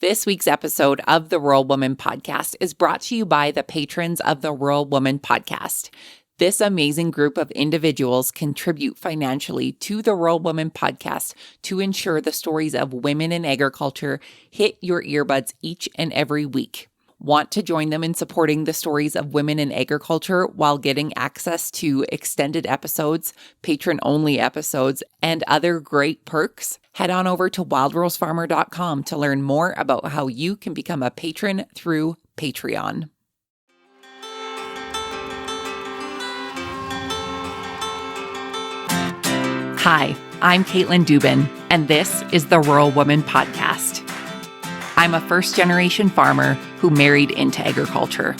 This week's episode of the Rural Woman Podcast is brought to you by the patrons of the Rural Woman Podcast. This amazing group of individuals contribute financially to the Rural Woman Podcast to ensure the stories of women in agriculture hit your earbuds each and every week. Want to join them in supporting the stories of women in agriculture while getting access to extended episodes, patron-only episodes, and other great perks? Head on over to wildrosefarmer.com to learn more about how you can become a patron through Patreon. Hi, I'm Caitlin Dubin, and this is the Rural Woman Podcast. I'm a first-generation farmer who married into agriculture.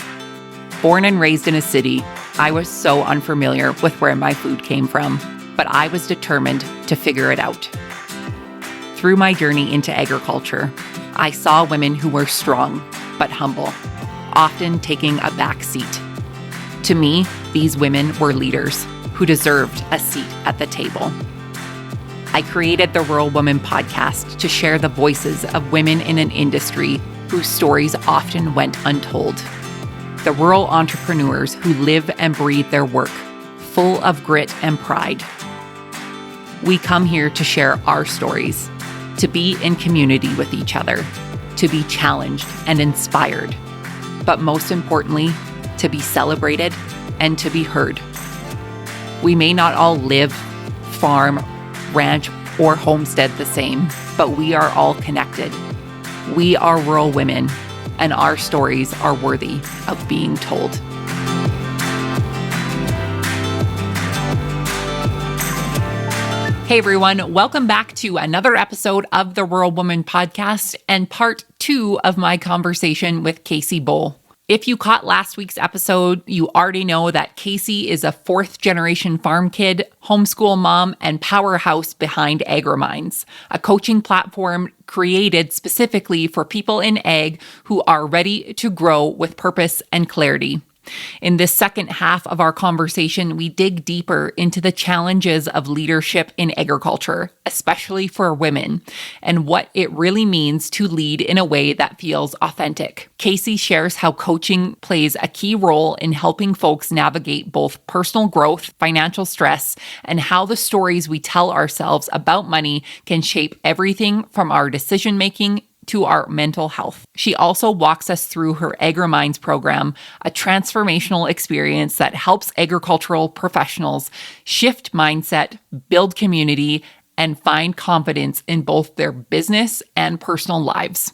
Born and raised in a city, I was so unfamiliar with where my food came from, but I was determined to figure it out. Through my journey into agriculture, I saw women who were strong but humble, often taking a back seat. To me, these women were leaders who deserved a seat at the table. I created the Rural Woman Podcast to share the voices of women in an industry whose stories often went untold. The rural entrepreneurs who live and breathe their work, full of grit and pride. We come here to share our stories, to be in community with each other, to be challenged and inspired, but most importantly, to be celebrated and to be heard. We may not all live, farm, ranch, or homestead the same, but we are all connected. We are rural women, and our stories are worthy of being told. Hey everyone, welcome back to another episode of the Rural Woman Podcast and part 2 of my conversation with Kacee Bohle. If you caught last week's episode, you already know that Kacee is a fourth-generation farm kid, homeschool mom, and powerhouse behind AGRIMINDS, a coaching platform created specifically for people in ag who are ready to grow with purpose and clarity. In this second half of our conversation, we dig deeper into the challenges of leadership in agriculture, especially for women, and what it really means to lead in a way that feels authentic. Kacee shares how coaching plays a key role in helping folks navigate both personal growth, financial stress, and how the stories we tell ourselves about money can shape everything from our decision-making to our mental health. She also walks us through her AGRIMINDS program, a transformational experience that helps agricultural professionals shift mindset, build community, and find confidence in both their business and personal lives.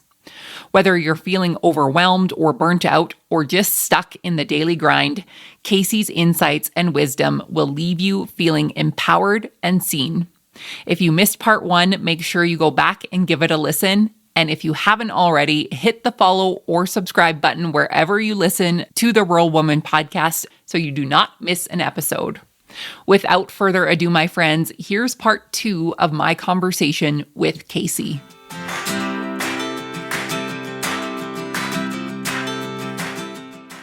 Whether you're feeling overwhelmed or burnt out or just stuck in the daily grind, Kacee's insights and wisdom will leave you feeling empowered and seen. If you missed part 1, make sure you go back and give it a listen. And if you haven't already, hit the follow or subscribe button wherever you listen to the Rural Woman Podcast so you do not miss an episode. Without further ado, my friends, here's part 2 of my conversation with Kacee.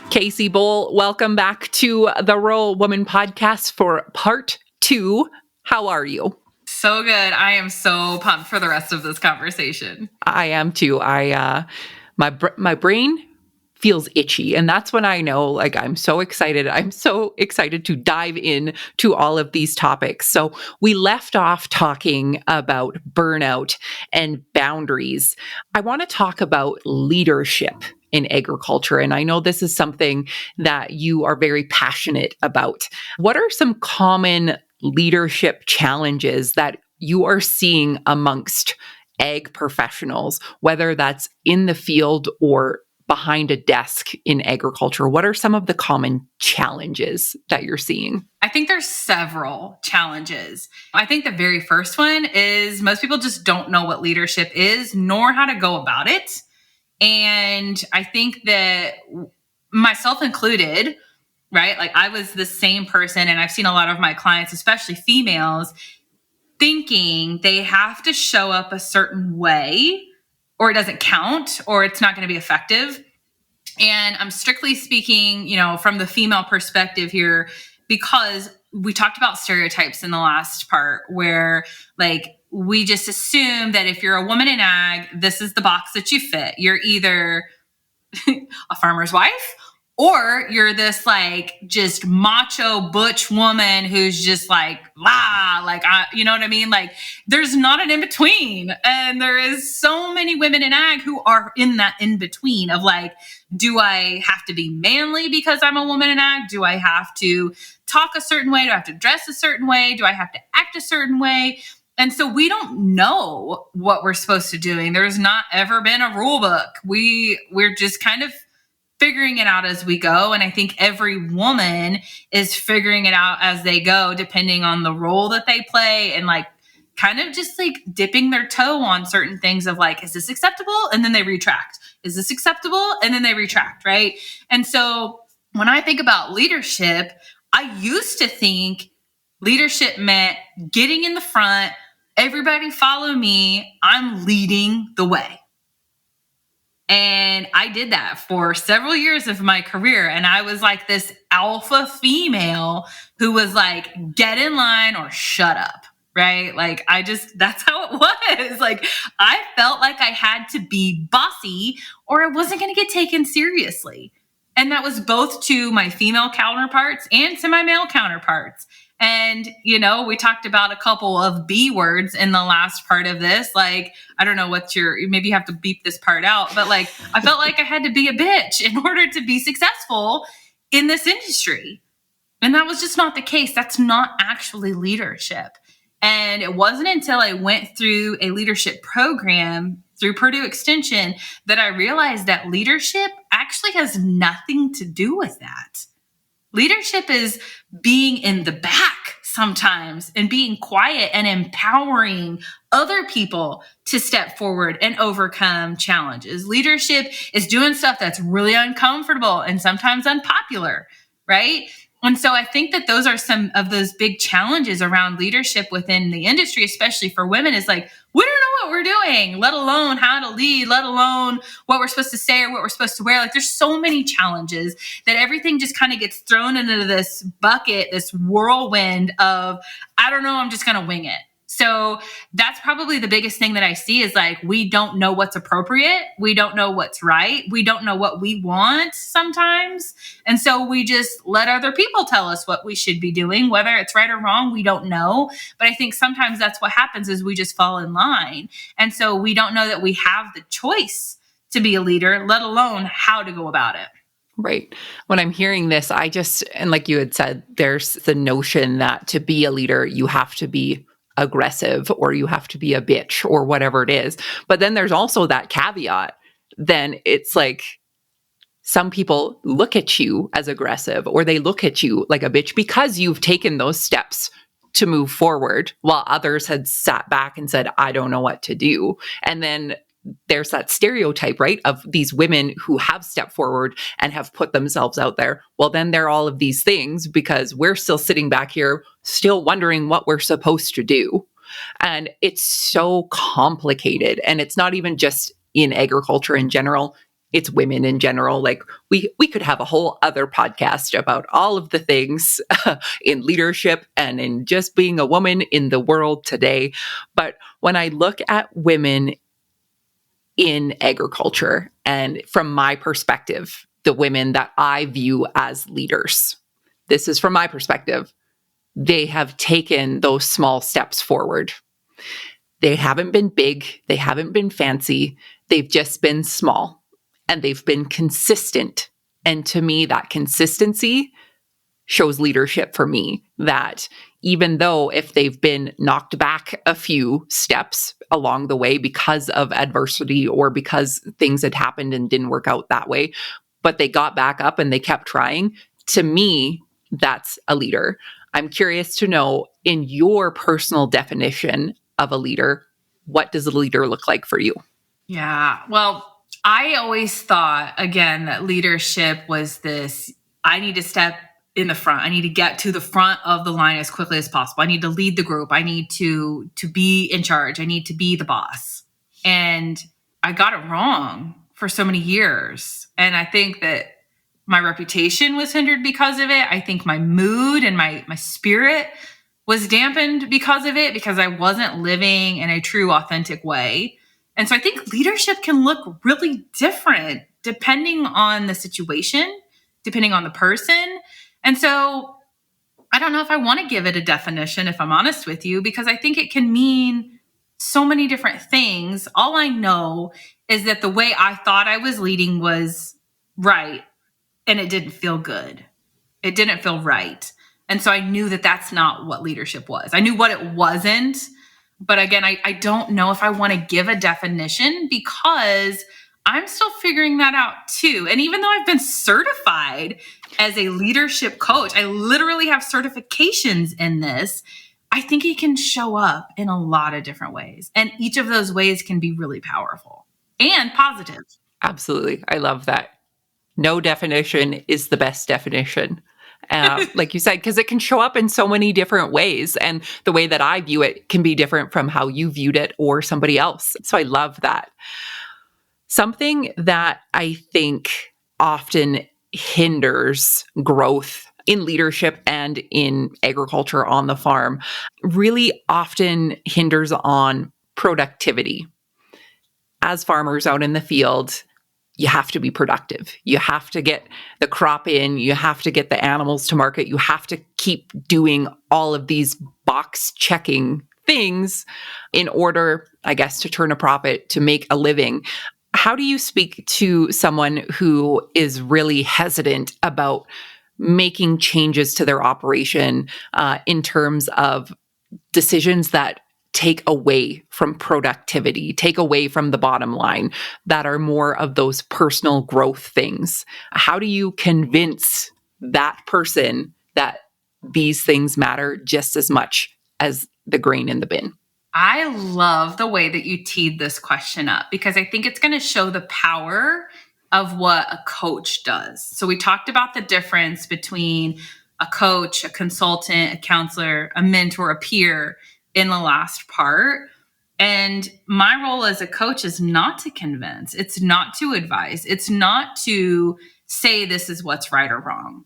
Kacee Bohle, welcome back to the Rural Woman Podcast for part 2. How are you? So good. I am so pumped for the rest of this conversation. I am too. My brain feels itchy, and that's when I know, like, I'm so excited. I'm so excited to dive in to all of these topics. So we left off talking about burnout and boundaries. I want to talk about leadership in agriculture, and I know this is something that you are very passionate about. What are some common leadership challenges that you are seeing amongst ag professionals, whether that's in the field or behind a desk in agriculture? What are some of the common challenges that you're seeing? I think there's several challenges. I think the very first one is most people just don't know what leadership is, nor how to go about it. And I think that myself included, right? Like, I was the same person, and I've seen a lot of my clients, especially females, thinking they have to show up a certain way or it doesn't count or it's not going to be effective. And I'm strictly speaking, from the female perspective here, because we talked about stereotypes in the last part where, like, we just assume that if you're a woman in ag, this is the box that you fit. You're either a farmer's wife, or you're this like just macho butch woman who's just like, you know what I mean? Like there's not an in between. And there is so many women in ag who are in that in between of like, do I have to be manly because I'm a woman in ag? Do I have to talk a certain way? Do I have to dress a certain way? Do I have to act a certain way? And so we don't know what we're supposed to doing. There's not ever been a rule book. We're just kind of figuring it out as we go. And I think every woman is figuring it out as they go, depending on the role that they play and like kind of just like dipping their toe on certain things of like, is this acceptable? And then they retract. Is this acceptable? And then they retract, right? And so when I think about leadership, I used to think leadership meant getting in the front, everybody follow me, I'm leading the way. And I did that for several years of my career. And I was like this alpha female who was like, get in line or shut up. Right. Like that's how it was. Like I felt like I had to be bossy or I wasn't going to get taken seriously. And that was both to my female counterparts and to my male counterparts. And, you know, we talked about a couple of B words in the last part of this. Like, I don't know maybe you have to beep this part out, but like, I felt like I had to be a bitch in order to be successful in this industry. And that was just not the case. That's not actually leadership. And it wasn't until I went through a leadership program through Purdue Extension that I realized that leadership actually has nothing to do with that. Leadership is being in the back sometimes and being quiet and empowering other people to step forward and overcome challenges. Leadership is doing stuff that's really uncomfortable and sometimes unpopular, right? And so I think that those are some of those big challenges around leadership within the industry, especially for women, is like, we don't know what we're doing, let alone how to lead, let alone what we're supposed to say or what we're supposed to wear. Like there's so many challenges that everything just kind of gets thrown into this bucket, this whirlwind of, I don't know, I'm just going to wing it. So that's probably the biggest thing that I see is like, we don't know what's appropriate. We don't know what's right. We don't know what we want sometimes. And so we just let other people tell us what we should be doing, whether it's right or wrong, we don't know. But I think sometimes that's what happens is we just fall in line. And so we don't know that we have the choice to be a leader, let alone how to go about it. Right. When I'm hearing this, and like you had said, there's the notion that to be a leader, you have to be aggressive or you have to be a bitch or whatever it is. But then there's also that caveat. Then it's like some people look at you as aggressive or they look at you like a bitch because you've taken those steps to move forward while others had sat back and said, I don't know what to do. And then there's that stereotype, right, of these women who have stepped forward and have put themselves out there. Well, then they're all of these things because we're still sitting back here, still wondering what we're supposed to do. And it's so complicated. And it's not even just in agriculture in general. It's women in general. Like we could have a whole other podcast about all of the things in leadership and in just being a woman in the world today. But when I look at women in agriculture, and from my perspective, the women that I view as leaders, this is from my perspective, they have taken those small steps forward. They haven't been big. They haven't been fancy. They've just been small and they've been consistent. And to me, that consistency shows leadership for me, that even though if they've been knocked back a few steps along the way because of adversity or because things had happened and didn't work out that way, but they got back up and they kept trying, to me, that's a leader. I'm curious to know, in your personal definition of a leader, what does a leader look like for you? Yeah, well, I always thought, again, that leadership was this, I need to step in the front. I need to get to the front of the line as quickly as possible. I need to lead the group. I need to be in charge. I need to be the boss. And I got it wrong for so many years. And I think that my reputation was hindered because of it. I think my mood and my spirit was dampened because of it, because I wasn't living in a true, authentic way. And so I think leadership can look really different depending on the situation, depending on the person. And so I don't know if I want to give it a definition, if I'm honest with you, because I think it can mean so many different things. All I know is that the way I thought I was leading was right, and it didn't feel good. It didn't feel right. And so I knew that that's not what leadership was. I knew what it wasn't. But again, I don't know if I want to give a definition because I'm still figuring that out too. And even though I've been certified as a leadership coach, I literally have certifications in this. I think it can show up in a lot of different ways. And each of those ways can be really powerful and positive. Absolutely. I love that. No definition is the best definition. Like you said, because it can show up in so many different ways. And the way that I view it can be different from how you viewed it or somebody else. So I love that. Something that I think often hinders growth in leadership and in agriculture on the farm really often hinders on productivity. As farmers out in the field, you have to be productive. You have to get the crop in. You have to get the animals to market. You have to keep doing all of these box checking things in order, I guess, to turn a profit, to make a living. How do you speak to someone who is really hesitant about making changes to their operation in terms of decisions that take away from productivity, take away from the bottom line, that are more of those personal growth things? How do you convince that person that these things matter just as much as the grain in the bin? I love the way that you teed this question up because I think it's going to show the power of what a coach does. So we talked about the difference between a coach, a consultant, a counselor, a mentor, a peer in the last part. And my role as a coach is not to convince. It's not to advise. It's not to say this is what's right or wrong.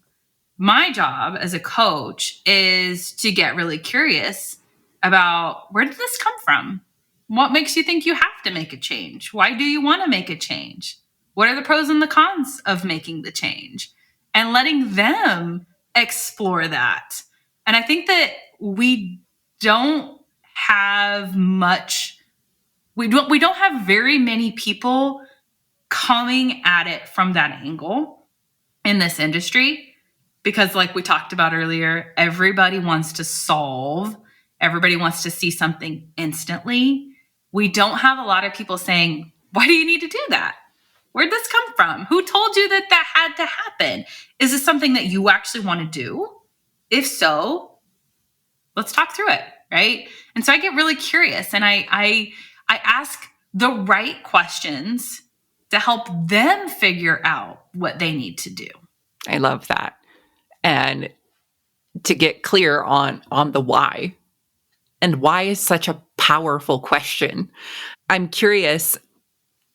My job as a coach is to get really curious about, where did this come from? What makes you think you have to make a change? Why do you want to make a change? What are the pros and the cons of making the change? And letting them explore that. And I think that we don't have much, we don't have very many people coming at it from that angle in this industry, because like we talked about earlier, everybody wants to solve, everybody wants to see something instantly. We don't have a lot of people saying, why do you need to do that? Where'd this come from? Who told you that that had to happen? Is this something that you actually want to do? If so, let's talk through it, right? And so I get really curious and I ask the right questions to help them figure out what they need to do. I love that. And to get clear on the why. And why is such a powerful question. I'm curious,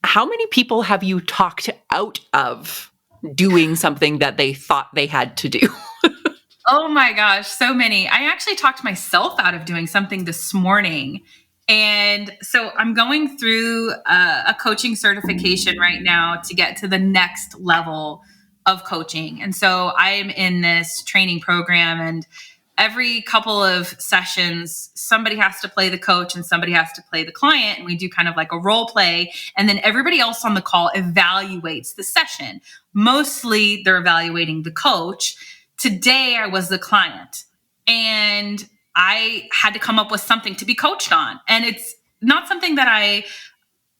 how many people have you talked out of doing something that they thought they had to do? Oh my gosh, so many. I actually talked myself out of doing something this morning. And so I'm going through a coaching certification right now to get to the next level of coaching. And so I'm in this training program, and every couple of sessions, somebody has to play the coach and somebody has to play the client. And we do kind of like a role play. And then everybody else on the call evaluates the session. Mostly they're evaluating the coach. Today I was the client, and I had to come up with something to be coached on. And it's not something that I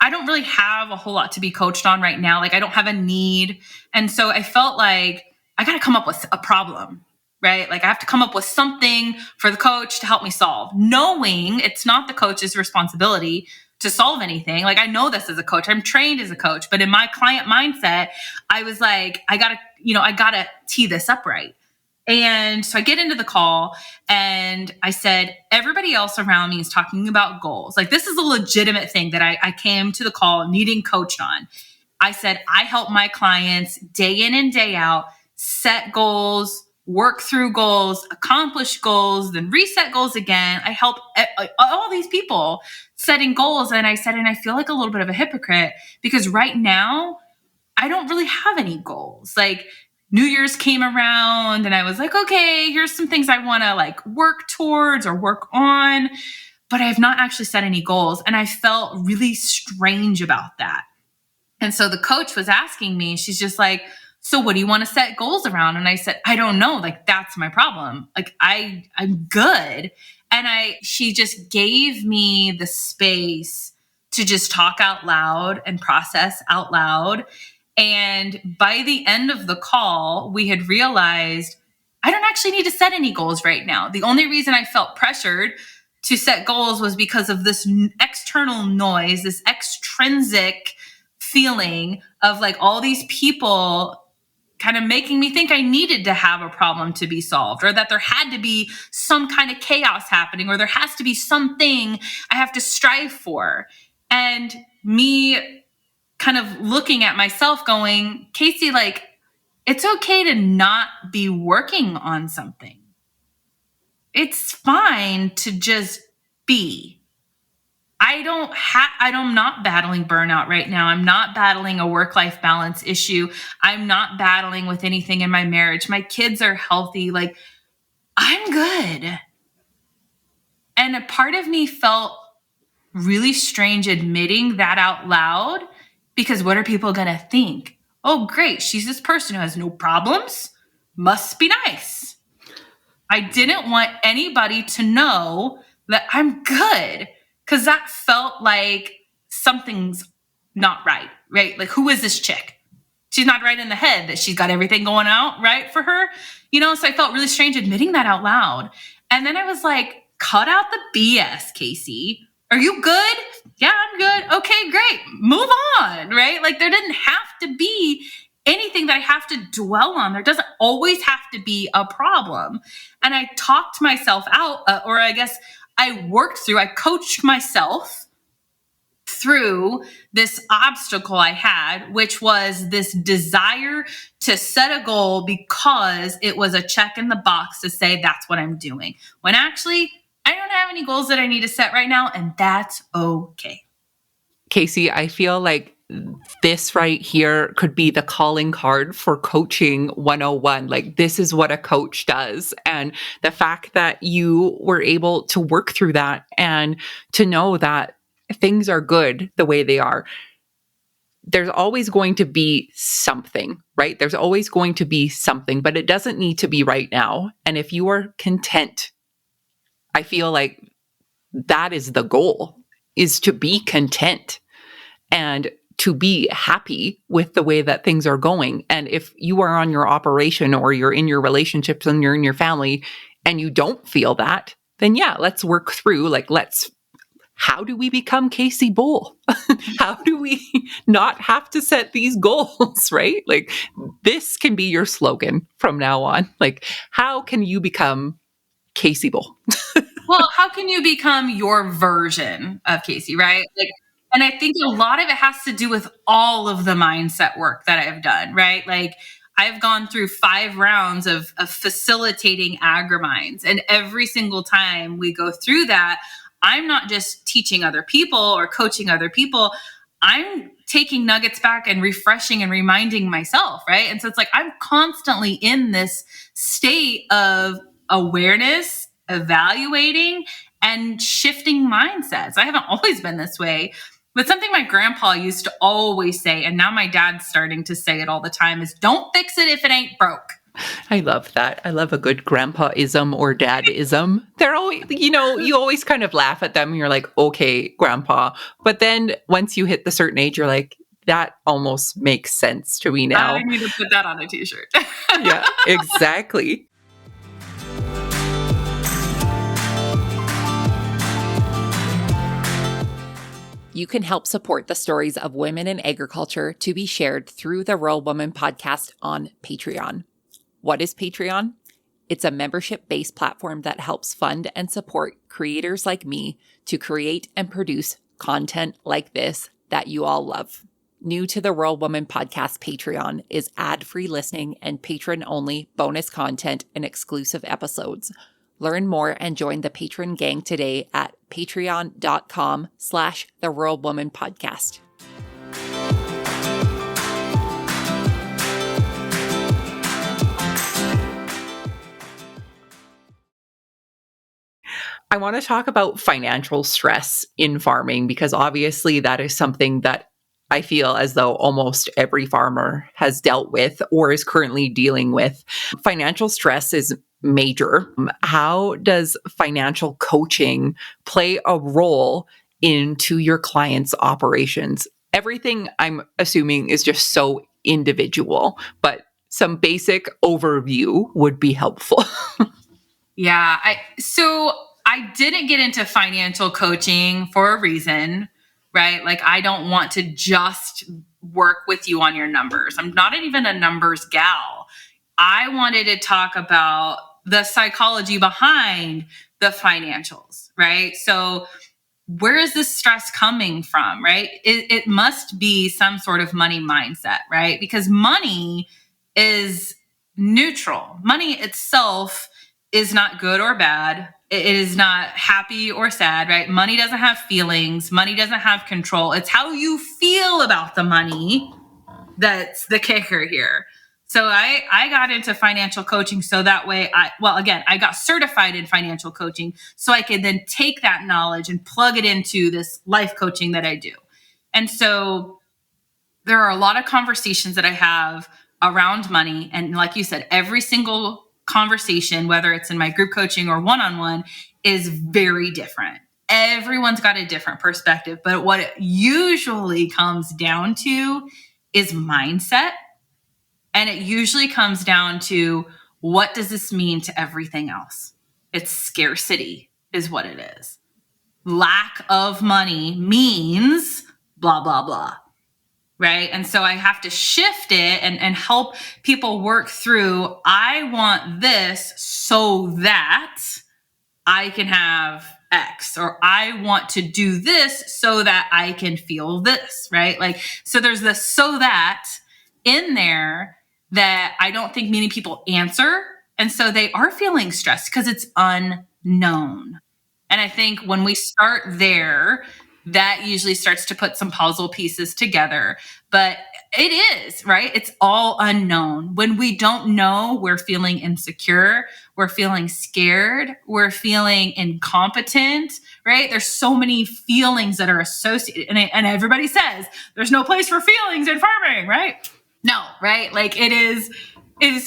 don't really have a whole lot to be coached on right now. Like I don't have a need. And so I felt like I got to come up with a problem, right? Like I have to come up with something for the coach to help me solve, knowing it's not the coach's responsibility to solve anything. Like I know this as a coach, I'm trained as a coach, but in my client mindset, I was like, I gotta tee this up right. And so I get into the call and I said, everybody else around me is talking about goals. Like this is a legitimate thing that I came to the call needing coached on. I said, I help my clients day in and day out set goals, work through goals, accomplish goals, then reset goals again. I help all these people setting goals. And I said, and I feel like a little bit of a hypocrite because right now I don't really have any goals. Like New Year's came around and I was like, okay, here's some things I want to like work towards or work on, but I have not actually set any goals. And I felt really strange about that. And so the coach was asking me, she's just like, so what do you want to set goals around? And I said, I don't know. Like, that's my problem. Like, I'm good. And she just gave me the space to just talk out loud and process out loud. And by the end of the call, we had realized I don't actually need to set any goals right now. The only reason I felt pressured to set goals was because of this external noise, this extrinsic feeling of like all these people kind of making me think I needed to have a problem to be solved, or that there had to be some kind of chaos happening, or there has to be something I have to strive for. And me kind of looking at myself going, Kacee, like, it's okay to not be working on something. It's fine to just be. I'm not battling burnout right now. I'm not battling a work-life balance issue. I'm not battling with anything in my marriage. My kids are healthy. Like, I'm good. And a part of me felt really strange admitting that out loud, because what are people going to think? Oh, great. She's this person who has no problems. Must be nice. I didn't want anybody to know that I'm good, because that felt like something's not right, right? Like, who is this chick? She's not right in the head that she's got everything going out right for her, So I felt really strange admitting that out loud. And then I was like, cut out the BS, Kacee. Are you good? Yeah, I'm good. Okay, great. Move on, right? Like, there didn't have to be anything that I have to dwell on. There doesn't always have to be a problem. And I talked myself out, or I guess I coached myself through this obstacle I had, which was this desire to set a goal because it was a check in the box to say that's what I'm doing. When actually, I don't have any goals that I need to set right now, and that's okay. Kacee, I feel like this right here could be the calling card for coaching 101. Like, this is what a coach does. And the fact that you were able to work through that and to know that things are good the way they are. There's always going to be something, right? There's always going to be something, but it doesn't need to be right now. And if you are content, I feel like that is the goal, is to be content and to be happy with the way that things are going. And if you are on your operation or you're in your relationships and you're in your family and you don't feel that, then yeah, let's work through, how do we become Kacee Bohle? How do we not have to set these goals, right? Like, this can be your slogan from now on. Like, how can you become Kacee Bohle? Well, how can you become your version of Kacee, right? And I think a lot of it has to do with all of the mindset work that I've done, right? Like, I've gone through 5 rounds of facilitating AGRIMINDS. And every single time we go through that, I'm not just teaching other people or coaching other people. I'm taking nuggets back and refreshing and reminding myself, right? And so it's like I'm constantly in this state of awareness, evaluating, and shifting mindsets. I haven't always been this way, but something my grandpa used to always say, and now my dad's starting to say it all the time, is don't fix it if it ain't broke. I love that. I love a good grandpa-ism or dad-ism. They're always, you always kind of laugh at them and you're like, okay, grandpa. But then once you hit the certain age, you're like, that almost makes sense to me now. I need to put that on a t-shirt. Yeah, exactly. You can help support the stories of women in agriculture to be shared through the Rural Woman podcast on Patreon. What is Patreon? It's a membership-based platform that helps fund and support creators like me to create and produce content like this that you all love. New to the Rural Woman Podcast Patreon is ad-free listening and patron-only bonus content and exclusive episodes. Learn more and join the patron gang today at patreon.com/The Rural Woman Podcast. I want to talk about financial stress in farming because obviously that is something that I feel as though almost every farmer has dealt with or is currently dealing with. Financial stress is major. How does financial coaching play a role into your clients' operations? Everything I'm assuming is just so individual, but some basic overview would be helpful. Yeah. So I didn't get into financial coaching for a reason, right? Like, I don't want to just work with you on your numbers. I'm not even a numbers gal. I wanted to talk about the psychology behind the financials, right? So where is this stress coming from, right? It must be some sort of money mindset, right? Because money is neutral. Money itself is not good or bad. It is not happy or sad, right? Money doesn't have feelings. Money doesn't have control. It's how you feel about the money that's the kicker here. So I got into financial coaching so that way I got certified in financial coaching so I could then take that knowledge and plug it into this life coaching that I do. And so there are a lot of conversations that I have around money. And like you said, every single conversation, whether it's in my group coaching or one-on-one, is very different. Everyone's got a different perspective, but what it usually comes down to is mindset. And it usually comes down to, what does this mean to everything else? It's scarcity is what it is. Lack of money means blah, blah, blah. Right. And so I have to shift it and help people work through, I want this so that I can have X, or I want to do this so that I can feel this, right? Like, so there's this so that in there that I don't think many people answer. And so they are feeling stressed because it's unknown. And I think when we start there, that usually starts to put some puzzle pieces together. But it is, right? It's all unknown. When we don't know, we're feeling insecure, we're feeling scared, we're feeling incompetent, right? There's so many feelings that are associated. And everybody says there's no place for feelings in farming, right? No, right? Like, it is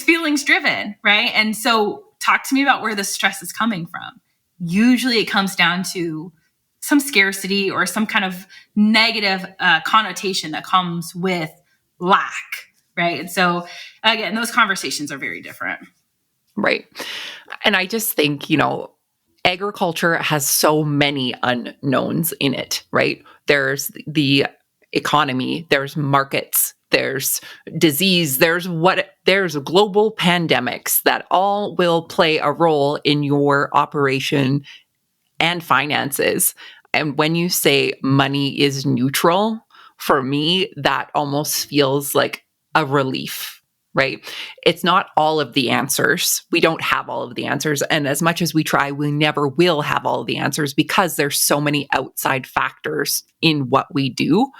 feelings driven, right? And so talk to me about where the stress is coming from. Usually it comes down to some scarcity or some kind of negative connotation that comes with lack, right? And so again, those conversations are very different. Right. And I just think, agriculture has so many unknowns in it, right? There's the economy, there's markets, there's disease, there's global pandemics that all will play a role in your operation and finances. And when you say money is neutral, for me, that almost feels like a relief, right? It's not all of the answers. We don't have all of the answers. And as much as we try, we never will have all of the answers because there's so many outside factors in what we do.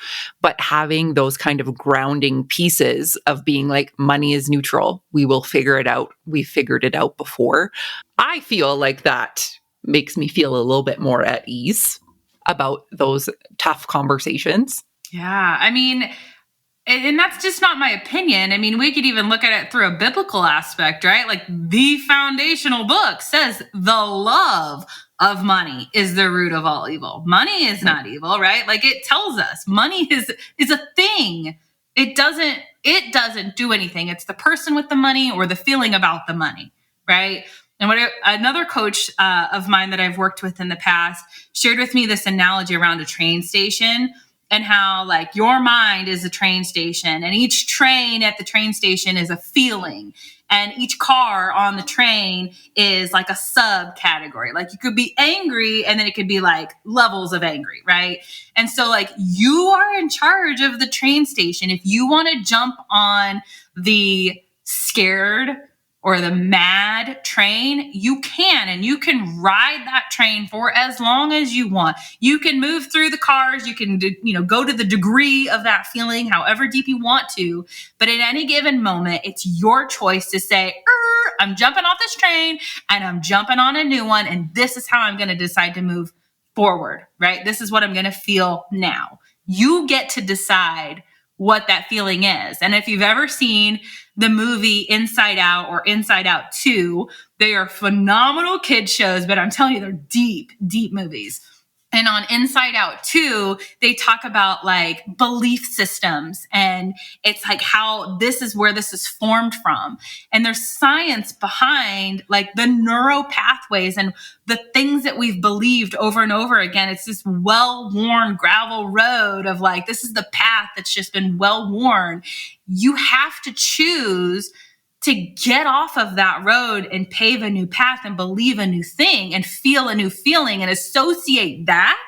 But having those kind of grounding pieces of being like, money is neutral, we will figure it out. We figured it out before. I feel like that makes me feel a little bit more at ease about those tough conversations. Yeah. I mean, and that's just not my opinion. I mean, we could even look at it through a biblical aspect, right? Like, the foundational book says the love of money is the root of all evil. Money is not evil, right? Like, it tells us money is a thing. It doesn't do anything. It's the person with the money or the feeling about the money, right? And another coach of mine that I've worked with in the past shared with me this analogy around a train station. and how like your mind is a train station, and each train at the train station is a feeling, and each car on the train is like a subcategory. Like you could be angry, and then it could be like levels of angry, right? And so like you are in charge of the train station. If you want to jump on the scared or the mad train, you can, and you can ride that train for as long as you want. You can move through the cars, you can go to the degree of that feeling however deep you want to, but at any given moment, it's your choice to say, I'm jumping off this train and I'm jumping on a new one, and this is how I'm going to decide to move forward, right? This is what I'm going to feel now. You get to decide what that feeling is. And if you've ever seen the movie Inside Out or Inside Out 2, they are phenomenal kid shows, but I'm telling you, they're deep, deep movies. And on Inside Out 2, they talk about like belief systems, and it's like how this is where this is formed from. And there's science behind like the neural pathways and the things that we've believed over and over again. It's this well-worn gravel road of like, this is the path that's just been well-worn. You have to choose to get off of that road and pave a new path and believe a new thing and feel a new feeling and associate that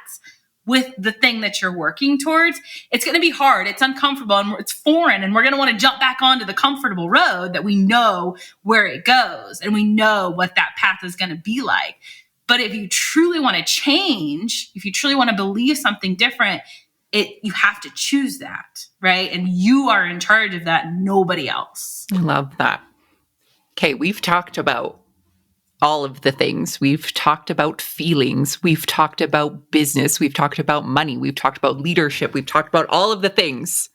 with the thing that you're working towards. It's going to be hard. It's uncomfortable and it's foreign. And we're going to want to jump back onto the comfortable road that we know where it goes and we know what that path is going to be like. But if you truly want to change, if you truly want to believe something different, you have to choose that, right? And you are in charge of that, nobody else. I love that. Okay, we've talked about all of the things. We've talked about feelings. We've talked about business. We've talked about money. We've talked about leadership. We've talked about all of the things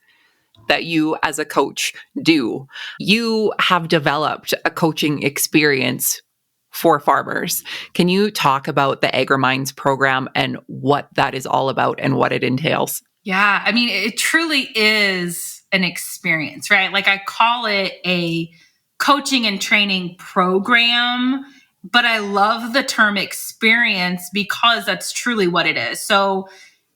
that you as a coach do. You have developed a coaching experience for farmers. Can you talk about the AGRIMINDS program and what that is all about and what it entails? Yeah, I mean, it truly is an experience, right? Like I call it a coaching and training program, but I love the term experience because that's truly what it is. So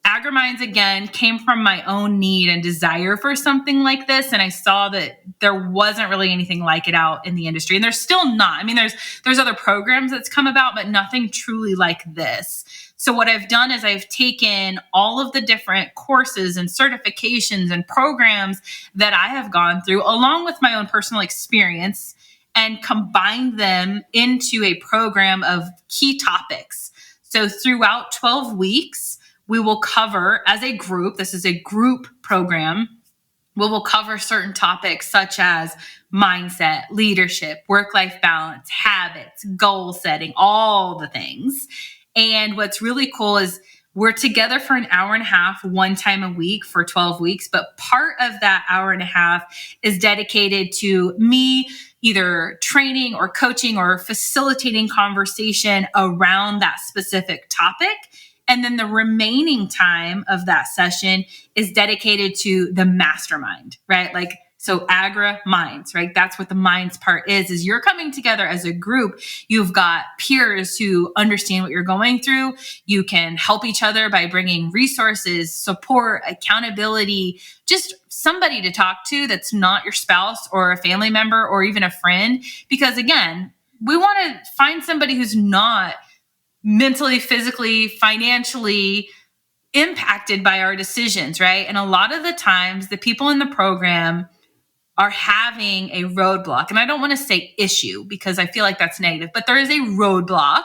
AGRIMINDS, again, came from my own need and desire for something like this. And I saw that there wasn't really anything like it out in the industry. And there's still not. I mean, there's other programs that's come about, but nothing truly like this. So what I've done is I've taken all of the different courses and certifications and programs that I have gone through, along with my own personal experience, and combined them into a program of key topics. So throughout 12 weeks, we will cover as a group, this is a group program, we will cover certain topics such as mindset, leadership, work-life balance, habits, goal setting, all the things. And what's really cool is we're together for an hour and a half, one time a week for 12 weeks. But part of that hour and a half is dedicated to me either training or coaching or facilitating conversation around that specific topic. And then the remaining time of that session is dedicated to the mastermind, right? Like, so AGRIMINDS, right? That's what the minds part is you're coming together as a group. You've got peers who understand what you're going through. You can help each other by bringing resources, support, accountability, just somebody to talk to that's not your spouse or a family member or even a friend. Because again, we want to find somebody who's not mentally, physically, financially impacted by our decisions, right? And a lot of the times the people in the program are having a roadblock. And I don't want to say issue because I feel like that's negative, but there is a roadblock,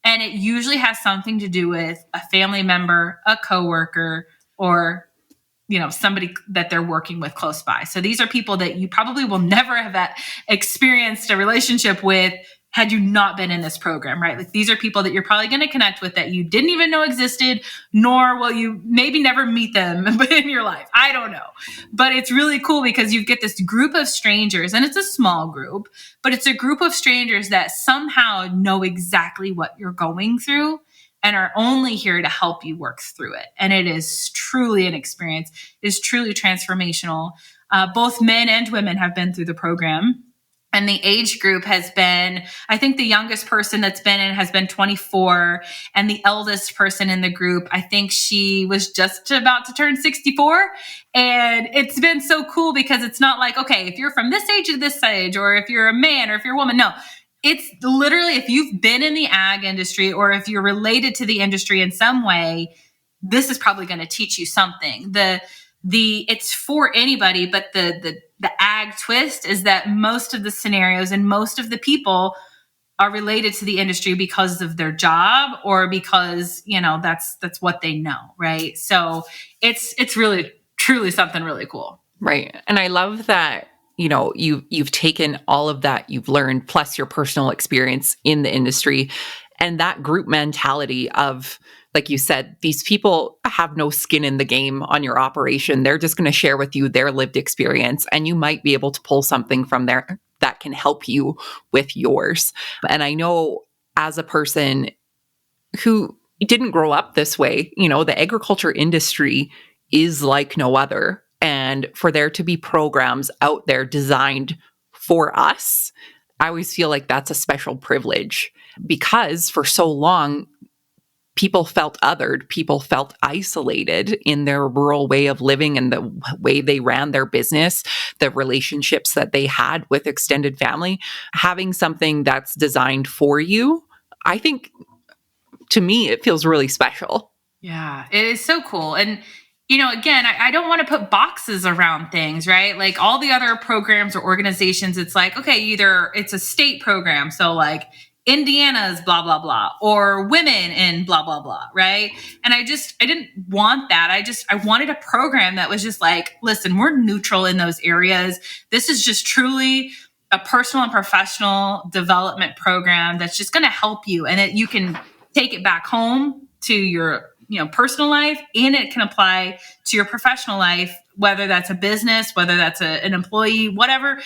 and it usually has something to do with a family member, a coworker, or somebody that they're working with close by. So these are people that you probably will never have experienced a relationship with had you not been in this program, right? Like these are people that you're probably going to connect with that you didn't even know existed, nor will you maybe never meet them in your life. I don't know. But it's really cool because you get this group of strangers, and it's a small group, but it's a group of strangers that somehow know exactly what you're going through and are only here to help you work through it. And it is truly an experience. It is truly transformational. Both men and women have been through the program. And the age group has been, I think the youngest person that's been in has been 24. And the eldest person in the group, I think she was just about to turn 64. And it's been so cool because it's not like, okay, if you're from this age to this age, or if you're a man or if you're a woman. No, it's literally if you've been in the ag industry or if you're related to the industry in some way, this is probably going to teach you something. It's for anybody, but the ag twist is that most of the scenarios and most of the people are related to the industry because of their job or because, that's what they know. Right. So it's really, truly something really cool. Right. And I love that, you've taken all of that you've learned plus your personal experience in the industry and that group mentality of, like you said, these people have no skin in the game on your operation. They're just going to share with you their lived experience, and you might be able to pull something from there that can help you with yours. And I know as a person who didn't grow up this way, the agriculture industry is like no other. And for there to be programs out there designed for us, I always feel like that's a special privilege because for so long, people felt othered, people felt isolated in their rural way of living and the way they ran their business, the relationships that they had with extended family. Having something that's designed for you, I think, to me, it feels really special. Yeah, it is so cool. And, again, I don't want to put boxes around things, right? Like all the other programs or organizations, it's like, okay, either it's a state program. So like Indiana's blah, blah, blah, or women in blah, blah, blah. Right. And I didn't want that. I wanted a program that was just like, listen, we're neutral in those areas. This is just truly a personal and professional development program that's just going to help you. And you can take it back home to your, personal life, and it can apply to your professional life, whether that's a business, whether that's an employee, whatever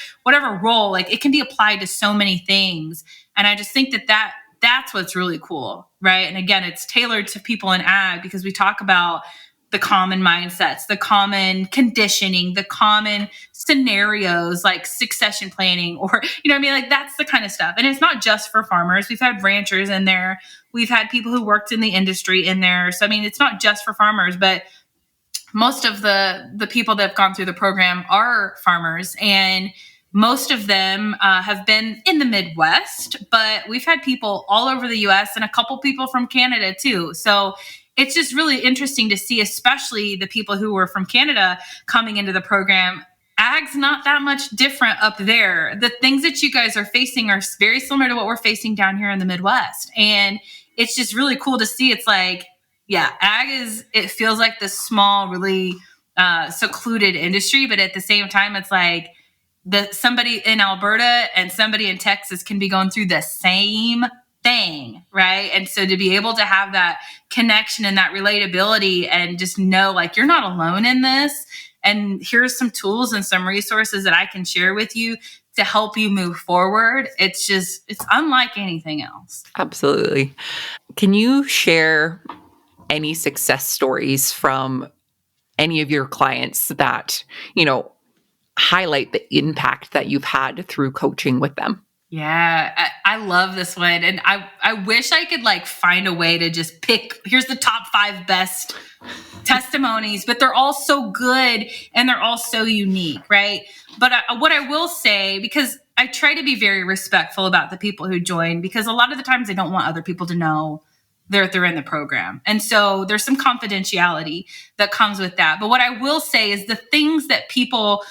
role, like it can be applied to so many things. And I just think that's what's really cool. Right. And again, it's tailored to people in ag because we talk about the common mindsets, the common conditioning, the common scenarios like succession planning, or, like that's the kind of stuff. And it's not just for farmers. We've had ranchers in there. We've had people who worked in the industry in there. So, it's not just for farmers, but most of the people that have gone through the program are farmers, and most of them have been in the Midwest, but we've had people all over the US and a couple people from Canada too. So it's just really interesting to see, especially the people who were from Canada coming into the program. Ag's not that much different up there. The things that you guys are facing are very similar to what we're facing down here in the Midwest. And it's just really cool to see. It's like, yeah, it feels like this small, really secluded industry. But at the same time, it's like somebody in Alberta and somebody in Texas can be going through the same thing, right? And so to be able to have that connection and that relatability and just know like you're not alone in this, and here's some tools and some resources that I can share with you to help you move forward. It's unlike anything else. Absolutely. Can you share any success stories from any of your clients that, highlight the impact that you've had through coaching with them? Yeah, I love this one. And I wish I could like find a way to just pick, here's the top 5 best testimonies, but they're all so good and they're all so unique, right? But what I will say, because I try to be very respectful about the people who join, because a lot of the times I don't want other people to know they're in the program. And so there's some confidentiality that comes with that. But what I will say is the things that people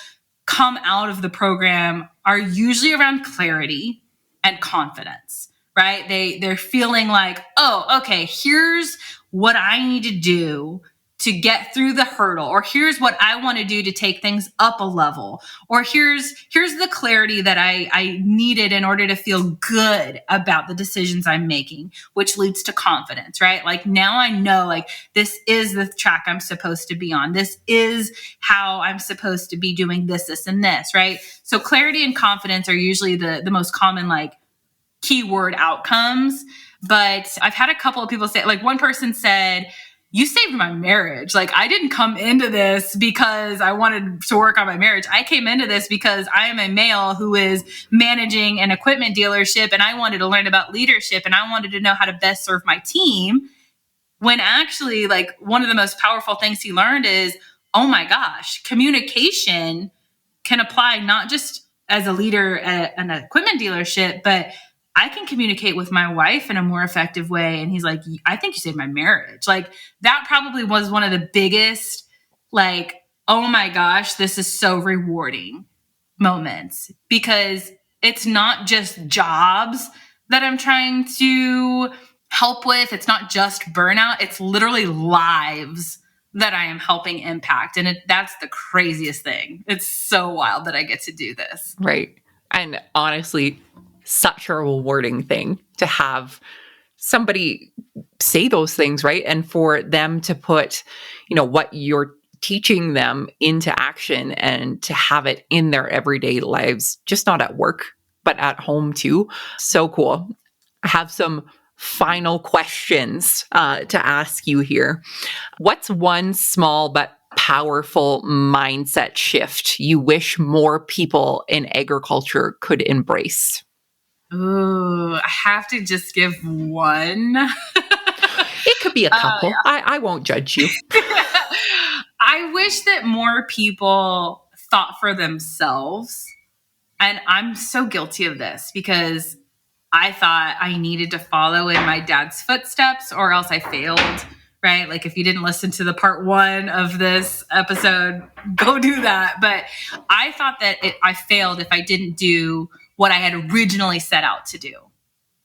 come out of the program are usually around clarity and confidence, right? They're feeling like, oh, okay, here's what I need to do to get through the hurdle, or here's what I want to do to take things up a level, or here's the clarity that I needed in order to feel good about the decisions I'm making, which leads to confidence, right? Like now I know like this is the track I'm supposed to be on. This is how I'm supposed to be doing this, and this, right? So clarity and confidence are usually the most common like keyword outcomes. But I've had a couple of people say, like one person said, you saved my marriage. Like, I didn't come into this because I wanted to work on my marriage. I came into this because I am a male who is managing an equipment dealership, and I wanted to learn about leadership, and I wanted to know how to best serve my team. When actually, like, one of the most powerful things he learned is, oh my gosh, communication can apply not just as a leader at an equipment dealership, but I can communicate with my wife in a more effective way. And he's like, I think you saved my marriage. Like, that probably was one of the biggest, like, oh my gosh, this is so rewarding moments, because it's not just jobs that I'm trying to help with. It's not just burnout. It's literally lives that I am helping impact. And that's the craziest thing. It's so wild that I get to do this. Right. And honestly, such a rewarding thing to have somebody say those things, right? And for them to put, what you're teaching them into action and to have it in their everyday lives, just not at work, but at home too. So cool. I have some final questions to ask you here. What's one small but powerful mindset shift you wish more people in agriculture could embrace? Ooh, I have to just give one. It could be a couple. Yeah. I won't judge you. I wish that more people thought for themselves. And I'm so guilty of this, because I thought I needed to follow in my dad's footsteps or else I failed, right? Like, if you didn't listen to the part 1 of this episode, go do that. But I thought that I failed if I didn't do what I had originally set out to do,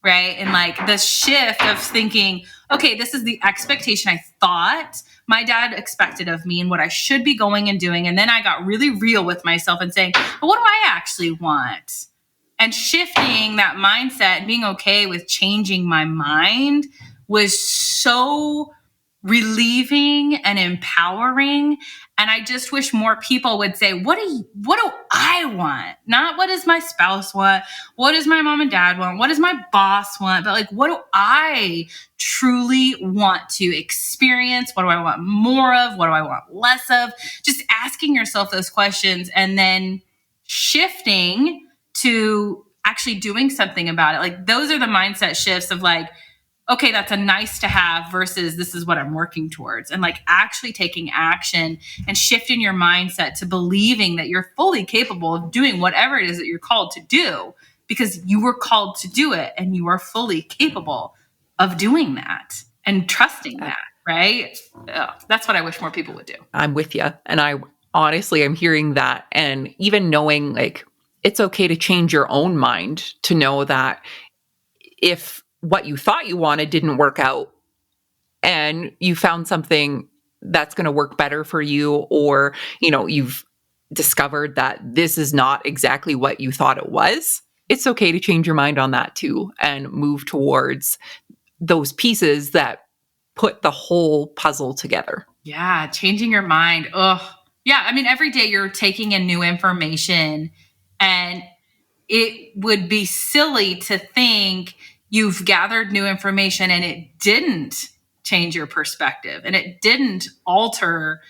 right? And like the shift of thinking, okay, this is the expectation I thought my dad expected of me and what I should be going and doing. And then I got really real with myself and saying, but what do I actually want? And shifting that mindset and being okay with changing my mind was so relieving and empowering. And I just wish more people would say, what do I want? Not what does my spouse want? What does my mom and dad want? What does my boss want? But like, what do I truly want to experience? What do I want more of? What do I want less of? Just asking yourself those questions and then shifting to actually doing something about it. Like, those are the mindset shifts of like, okay, that's a nice to have versus this is what I'm working towards. And like actually taking action and shifting your mindset to believing that you're fully capable of doing whatever it is that you're called to do, because you were called to do it and you are fully capable of doing that and trusting that, right? That's what I wish more people would do. I'm with you. And I honestly, I'm hearing that. And even knowing like, it's okay to change your own mind, to know that if what you thought you wanted didn't work out and you found something that's going to work better for you, or, you've discovered that this is not exactly what you thought it was, it's okay to change your mind on that too and move towards those pieces that put the whole puzzle together. Yeah. Changing your mind. Oh, yeah. I mean, every day you're taking in new information, and it would be silly to think you've gathered new information and it didn't change your perspective and it didn't alter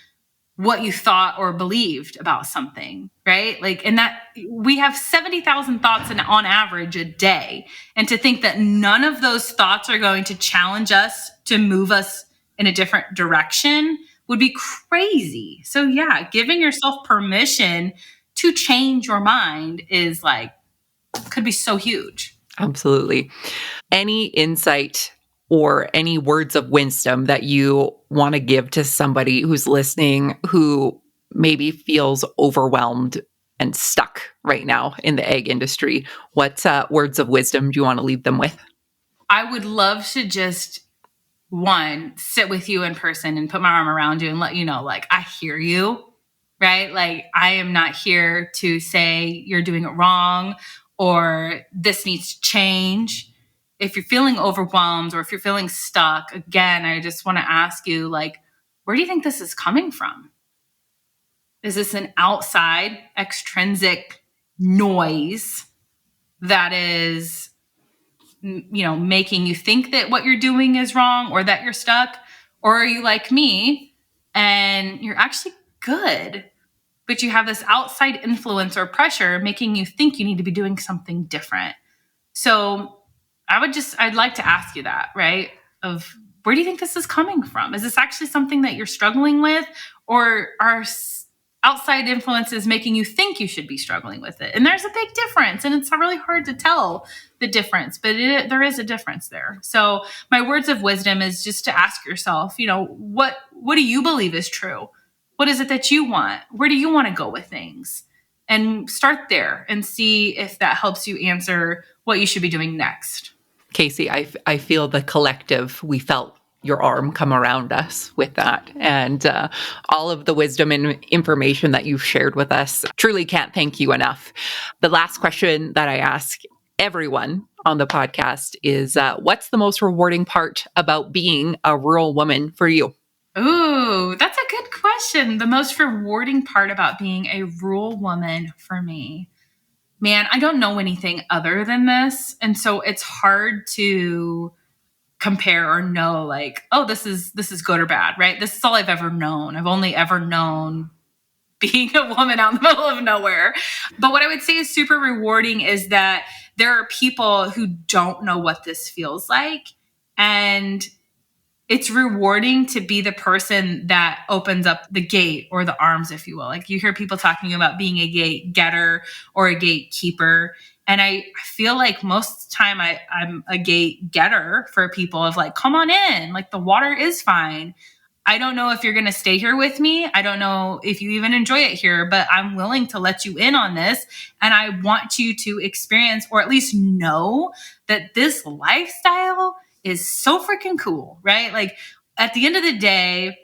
what you thought or believed about something, right? Like, and that we have 70,000 thoughts on average a day. And to think that none of those thoughts are going to challenge us to move us in a different direction would be crazy. So yeah, giving yourself permission to change your mind is like, could be so huge. Absolutely. Any insight or any words of wisdom that you want to give to somebody who's listening, who maybe feels overwhelmed and stuck right now in the egg industry? What words of wisdom do you want to leave them with? I would love to just, one, sit with you in person and put my arm around you and let you know, like, I hear you, right? Like, I am not here to say you're doing it wrong or this needs to change. If you're feeling overwhelmed or if you're feeling stuck, again, I just want to ask you, like, where do you think this is coming from? Is this an outside extrinsic noise that is, making you think that what you're doing is wrong or that you're stuck? Or are you like me and you're actually good, but you have this outside influence or pressure making you think you need to be doing something different? So I'd like to ask you that, right? Of where do you think this is coming from? Is this actually something that you're struggling with, or are outside influences making you think you should be struggling with it? And there's a big difference, and it's really hard to tell the difference, but there is a difference there. So my words of wisdom is just to ask yourself, what do you believe is true? What is it that you want? Where do you want to go with things? And start there and see if that helps you answer what you should be doing next. Kacee, I feel the collective, we felt your arm come around us with that. And all of the wisdom and information that you've shared with us, truly can't thank you enough. The last question that I ask everyone on the podcast is, what's the most rewarding part about being a rural woman for you? Ooh, that's a good question. The most rewarding part about being a rural woman for me. Man, I don't know anything other than this. And so it's hard to compare or know like, oh, this is good or bad, right? This is all I've ever known. I've only ever known being a woman out in the middle of nowhere. But what I would say is super rewarding is that there are people who don't know what this feels like. And it's rewarding to be the person that opens up the gate or the arms, if you will. Like you hear people talking about being a gate getter or a gatekeeper. And I feel like most of the time I'm a gate getter for people of like, come on in, like the water is fine. I don't know if you're going to stay here with me. I don't know if you even enjoy it here, but I'm willing to let you in on this. And I want you to experience, or at least know, that this lifestyle is so freaking cool, right? Like at the end of the day,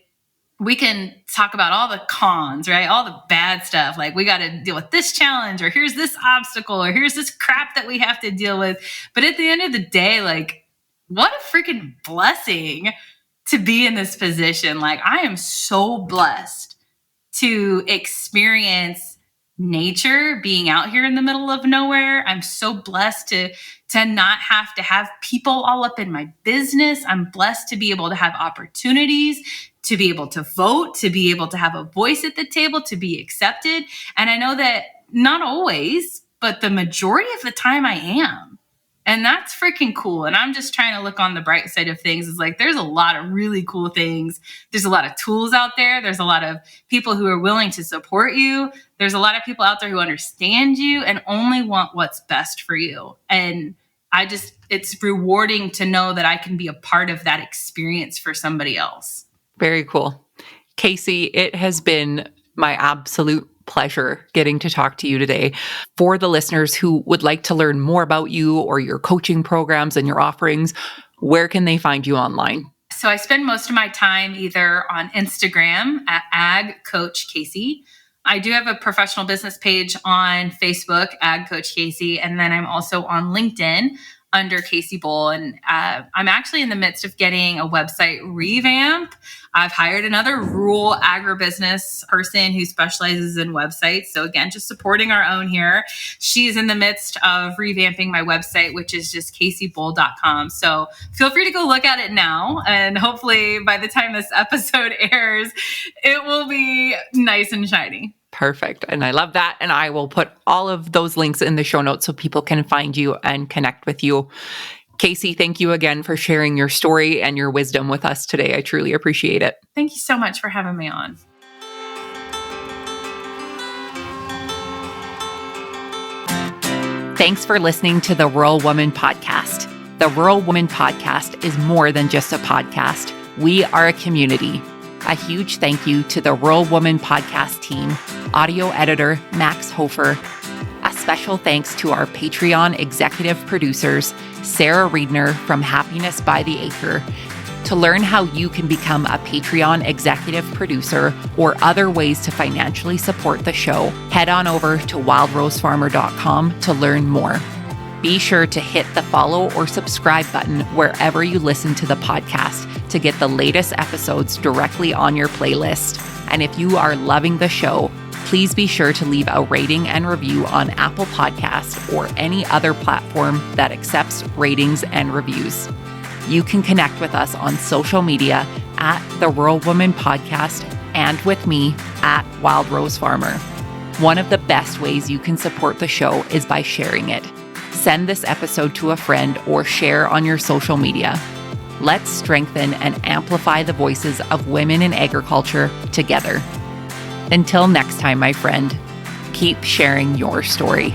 we can talk about all the cons, right? All the bad stuff. Like we got to deal with this challenge, or here's this obstacle, or here's this crap that we have to deal with. But at the end of the day, like what a freaking blessing to be in this position. Like I am so blessed to experience nature being out here in the middle of nowhere. I'm so blessed to not have to have people all up in my business. I'm blessed to be able to have opportunities, to be able to vote, to be able to have a voice at the table, to be accepted. And I know that not always, but the majority of the time I am. And that's freaking cool. And I'm just trying to look on the bright side of things. It's like, there's a lot of really cool things. There's a lot of tools out there. There's a lot of people who are willing to support you. There's a lot of people out there who understand you and only want what's best for you. And it's rewarding to know that I can be a part of that experience for somebody else. Very cool. Kacee, it has been my absolute pleasure getting to talk to you today. For the listeners who would like to learn more about you or your coaching programs and your offerings, where can they find you online? So I spend most of my time either on Instagram at Ag Coach Kacee. I do have a professional business page on Facebook, Ag Coach Kacee, and then I'm also on LinkedIn under Kacee Bohle. And I'm actually in the midst of getting a website revamp. I've hired another rural agribusiness person who specializes in websites. So again, just supporting our own here. She's in the midst of revamping my website, which is just kaceebohle.com. So feel free to go look at it now. And hopefully by the time this episode airs, it will be nice and shiny. Perfect. And I love that. And I will put all of those links in the show notes so people can find you and connect with you. Kacee, thank you again for sharing your story and your wisdom with us today. I truly appreciate it. Thank you so much for having me on. Thanks for listening to the Rural Woman Podcast. The Rural Woman Podcast is more than just a podcast. We are a community. A huge thank you to the Rural Woman Podcast team, audio editor Max Hofer. A special thanks to our Patreon executive producers, Sarah Riedner from Happiness by the Acre. To learn how you can become a Patreon executive producer or other ways to financially support the show, head on over to wildrosefarmer.com to learn more. Be sure to hit the follow or subscribe button wherever you listen to the podcast to get the latest episodes directly on your playlist. And if you are loving the show, please be sure to leave a rating and review on Apple Podcasts or any other platform that accepts ratings and reviews. You can connect with us on social media at the Rural Woman Podcast and with me at Wild Rose Farmer. One of the best ways you can support the show is by sharing it. Send this episode to a friend or share on your social media. Let's strengthen and amplify the voices of women in agriculture together. Until next time, my friend, keep sharing your story.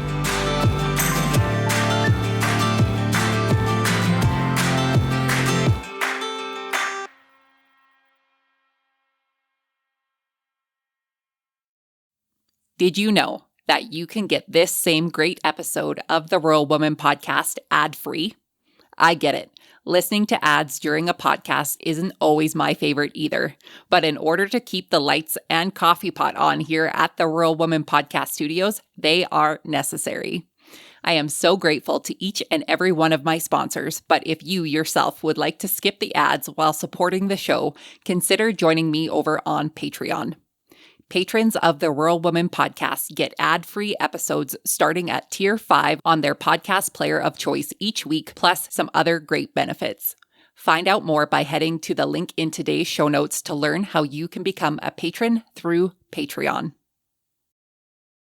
Did you know that you can get this same great episode of the Rural Woman Podcast ad-free? I get it. Listening to ads during a podcast isn't always my favorite either. But in order to keep the lights and coffee pot on here at the Rural Woman Podcast Studios, they are necessary. I am so grateful to each and every one of my sponsors, but if you yourself would like to skip the ads while supporting the show, consider joining me over on Patreon. Patrons of the Rural Woman Podcast get ad-free episodes starting at Tier 5 on their podcast player of choice each week, plus some other great benefits. Find out more by heading to the link in today's show notes to learn how you can become a patron through Patreon.